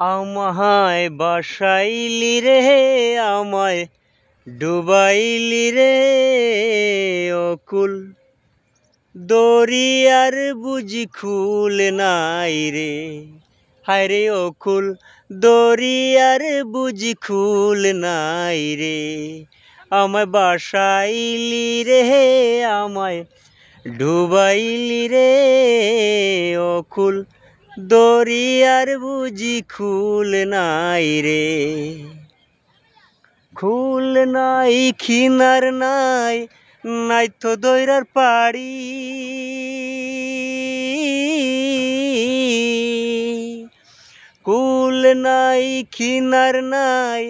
আমায় বাসাইলি রে আমায় ডুবাইলি রে অকুল দরিয়ার বুঝি খুল নাই রে। হায় রে অকুল দরিয়ার বুঝি খুল নাই রে। আমায় বাসাইলি রে আমায় ডুবাইলি রে অকুল দরিয়ার বুঝি খুল নাই রে। খুল নাই খিনার নাই নাই তো দৈরার পাড়ি। কুল নাই খিনার নাই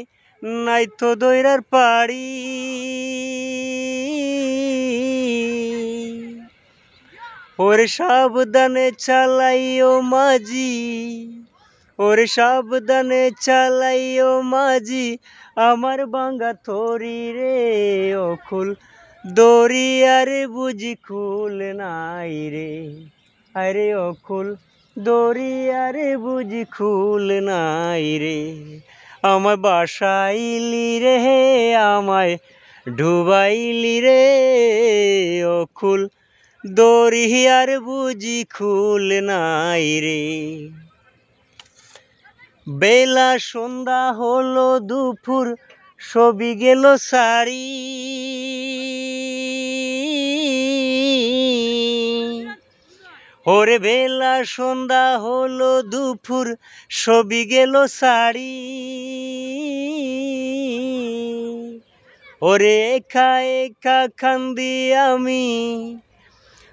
নাই তো দৈরার পাড়ি। ওরে সাবধানে চালাইও মাঝি, ওরে সাবধানে চালাইও মাঝি আমার বাঙ্গা থরি রে অকুল দরিয়ার বুঝি খুল নাই রে। আরে অকুল দরিয়ার বুঝি খুল নাই রে। আমায় বাসাইলি রে আমায় ডুবাইলি রে অকুল দরিয়ার বুঝি খুল নাই রে। বেলা সন্ধ্যা হলো দুপুর সবই গেল সারি। ওরে বেলা সন্ধ্যা হলো দুপুর সবই গেল সারি। ওরে একা একা কান্দি আমি,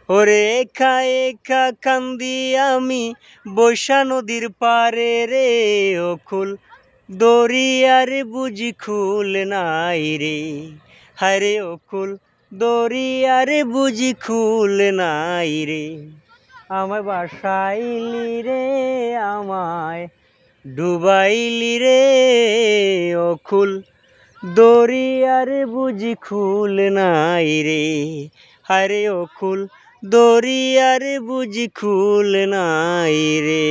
ওরে একা একা কান্দি আমি বৈশা নদীর পারে রে অকুল দরিয়ার বুঝি খুল নাই রে। হায় রে অকুল দরিয়ার বুঝি খুল নাই রে। আমায় বাসাইলি রে আমায় ডুবাইলি রে অকুল দরিয়ার বুঝি খুল নাই রে। হায় রে অকুল দরিয়ার বুঝি খুল নাই রে।